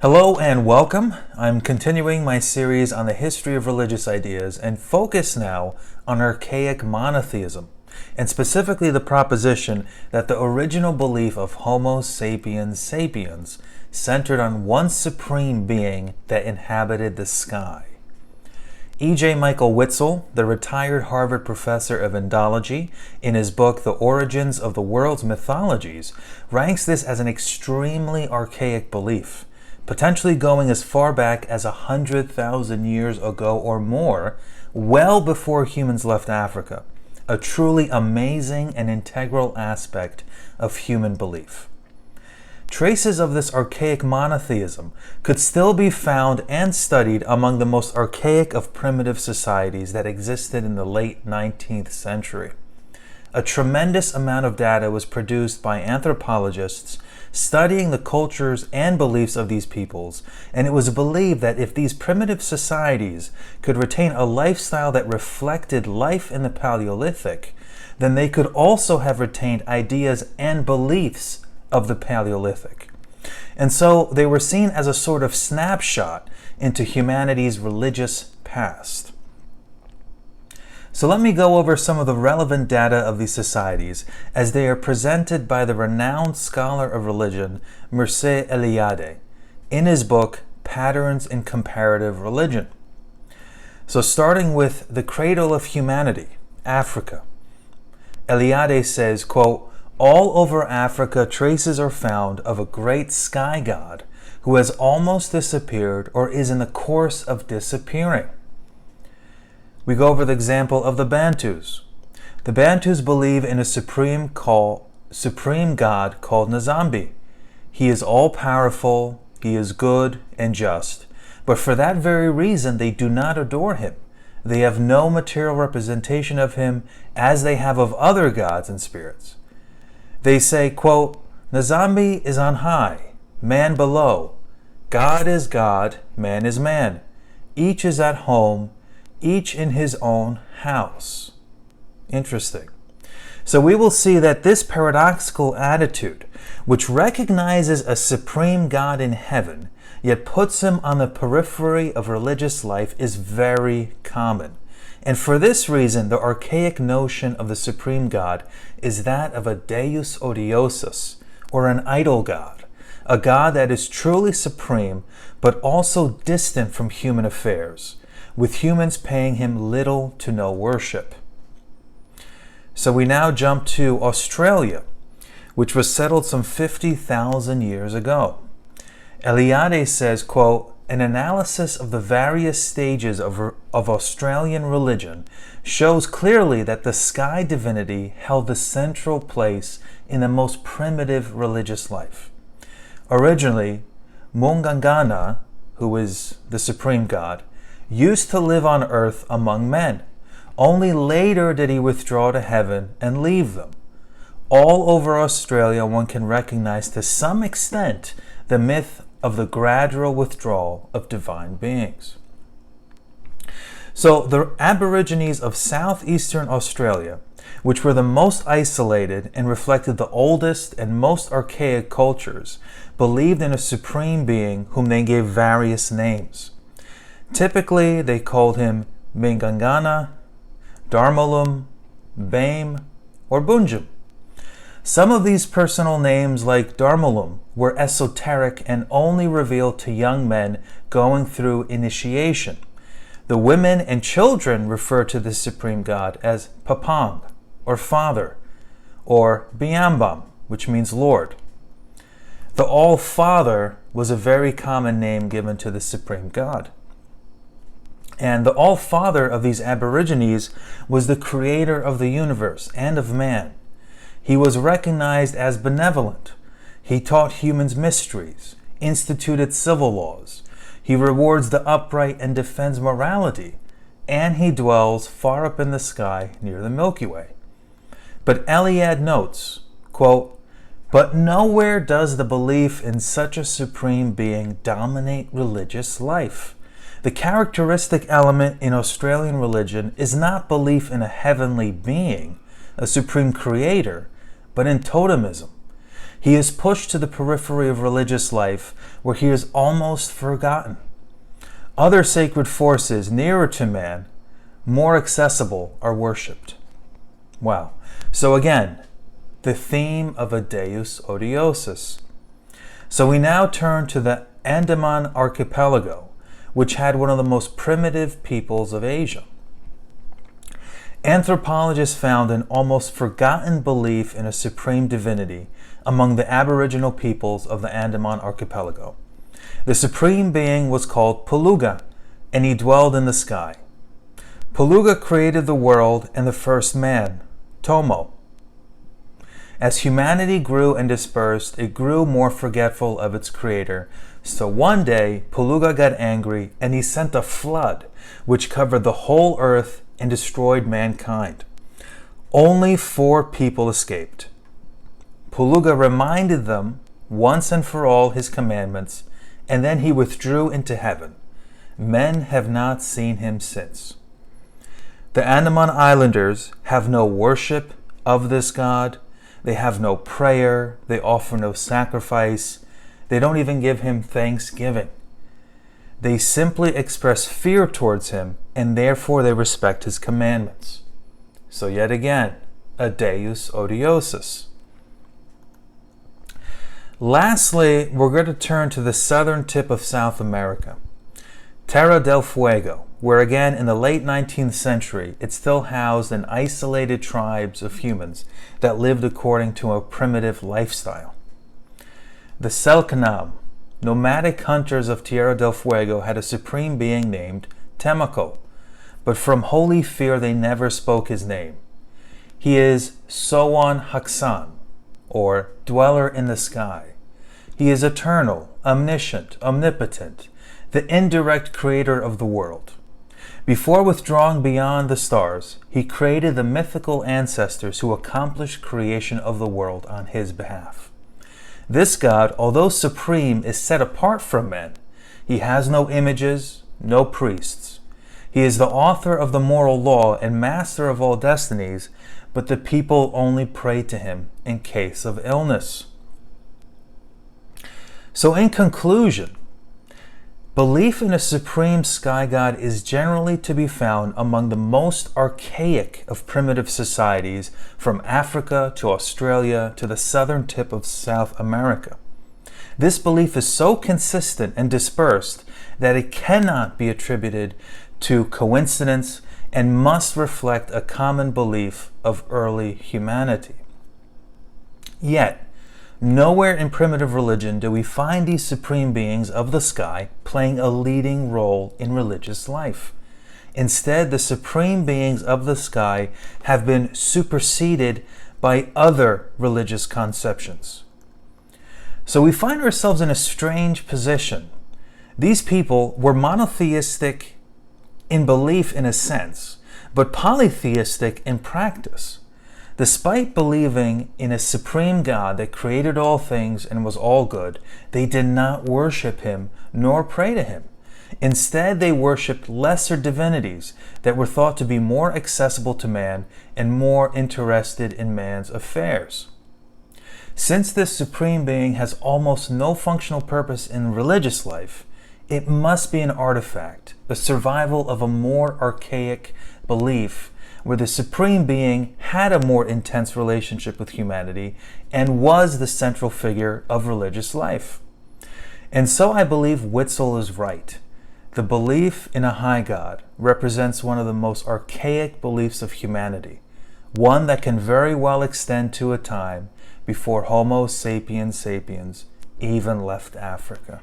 Hello and welcome. I'm continuing my series on the history of religious ideas and focus now on archaic monotheism, and specifically the proposition that the original belief of Homo sapiens sapiens centered on one supreme being that inhabited the sky. E.J. Michael Witzel, the retired Harvard professor of Indology, in his book The Origins of the World's Mythologies, ranks this as an extremely archaic belief, potentially going as far back as 100,000 years ago or more, well before humans left Africa, a truly amazing and integral aspect of human belief. Traces of this archaic monotheism could still be found and studied among the most archaic of primitive societies that existed in the late 19th century. A tremendous amount of data was produced by anthropologists studying the cultures and beliefs of these peoples, and it was believed that if these primitive societies could retain a lifestyle that reflected life in the Paleolithic, then they could also have retained ideas and beliefs of the Paleolithic. And so they were seen as a sort of snapshot into humanity's religious past. So let me go over some of the relevant data of these societies as they are presented by the renowned scholar of religion, Mircea Eliade, in his book, Patterns in Comparative Religion. So starting with the cradle of humanity, Africa, Eliade says, quote, "All over Africa traces are found of a great sky god who has almost disappeared or is in the course of disappearing." We go over the example of the Bantus. The Bantus believe in a supreme god called Nzambi. He is all-powerful, he is good and just, but for that very reason they do not adore him. They have no material representation of him as they have of other gods and spirits. They say, quote, "Nzambi is on high, man below. God is God, man is man. Each is at home, each in his own house." Interesting. So we will see that this paradoxical attitude, which recognizes a supreme God in heaven, yet puts him on the periphery of religious life, is very common. And for this reason, the archaic notion of the supreme God is that of a deus odiosus, or an idol god, a god that is truly supreme, but also distant from human affairs, with humans paying him little to no worship. So we now jump to Australia, which was settled some 50,000 years ago. Eliade says, quote, "An analysis of the various stages of Australian religion shows clearly that the sky divinity held the central place in the most primitive religious life. Originally, Mungangana, who is the supreme god, used to live on earth among men. Only later did he withdraw to heaven and leave them. All over Australia one can recognize to some extent the myth of the gradual withdrawal of divine beings." So the Aborigines of southeastern Australia, which were the most isolated and reflected the oldest and most archaic cultures, believed in a supreme being whom they gave various names. Typically, they called him Mingangana, Darmalum, Bame, or Bunjum. Some of these personal names, like Darmalum, were esoteric and only revealed to young men going through initiation. The women and children refer to the supreme god as Papang, or Father, or Biambam, which means Lord. The All-Father was a very common name given to the supreme god. And the All-Father of these Aborigines was the creator of the universe and of man. He was recognized as benevolent. He taught humans mysteries, instituted civil laws. He rewards the upright and defends morality. And he dwells far up in the sky near the Milky Way. But Eliade notes, quote, "But nowhere does the belief in such a supreme being dominate religious life. The characteristic element in Australian religion is not belief in a heavenly being, a supreme creator, but in totemism. He is pushed to the periphery of religious life where he is almost forgotten. Other sacred forces nearer to man, more accessible, are worshipped. Wow. So again, the theme of a Deus odiosus. So we now turn to the Andaman Archipelago, which had one of the most primitive peoples of Asia. Anthropologists found an almost forgotten belief in a supreme divinity among the aboriginal peoples of the Andaman Archipelago. The supreme being was called Puluga, and he dwelled in the sky. Puluga created the world and the first man, Tomo. As humanity grew and dispersed, it grew more forgetful of its creator. So one day, Puluga got angry and he sent a flood, which covered the whole earth and destroyed mankind. Only 4 people escaped. Puluga reminded them once and for all his commandments, and then he withdrew into heaven. Men have not seen him since. The Andaman Islanders have no worship of this god. They have no prayer. They offer no sacrifice. They don't even give him thanksgiving. They simply express fear towards him, and therefore they respect his commandments. So yet again, a Deus odiosus. Lastly, we're going to turn to the southern tip of South America, Terra del Fuego, where again in the late 19th century it still housed an isolated tribes of humans that lived according to a primitive lifestyle. The Selknam, nomadic hunters of Tierra del Fuego, had a supreme being named Temaco, but from holy fear they never spoke his name. He is Sowan Haksan, or dweller in the sky. He is eternal, omniscient, omnipotent, the indirect creator of the world. Before withdrawing beyond the stars, he created the mythical ancestors who accomplished creation of the world on his behalf. This god, although supreme, is set apart from men. He has no images, no priests. He is the author of the moral law and master of all destinies, but the people only pray to him in case of illness. So in conclusion, belief in a supreme sky god is generally to be found among the most archaic of primitive societies, from Africa to Australia to the southern tip of South America. This belief is so consistent and dispersed that it cannot be attributed to coincidence and must reflect a common belief of early humanity. Yet, nowhere in primitive religion do we find these supreme beings of the sky playing a leading role in religious life. Instead, the supreme beings of the sky have been superseded by other religious conceptions. So we find ourselves in a strange position. These people were monotheistic in belief in a sense, but polytheistic in practice. Despite believing in a supreme God that created all things and was all good, they did not worship him nor pray to him. Instead, they worshipped lesser divinities that were thought to be more accessible to man and more interested in man's affairs. Since this supreme being has almost no functional purpose in religious life, it must be an artifact, the survival of a more archaic belief where the supreme being had a more intense relationship with humanity and was the central figure of religious life. And so I believe Witzel is right. The belief in a high God represents one of the most archaic beliefs of humanity, one that can very well extend to a time before Homo sapiens sapiens even left Africa.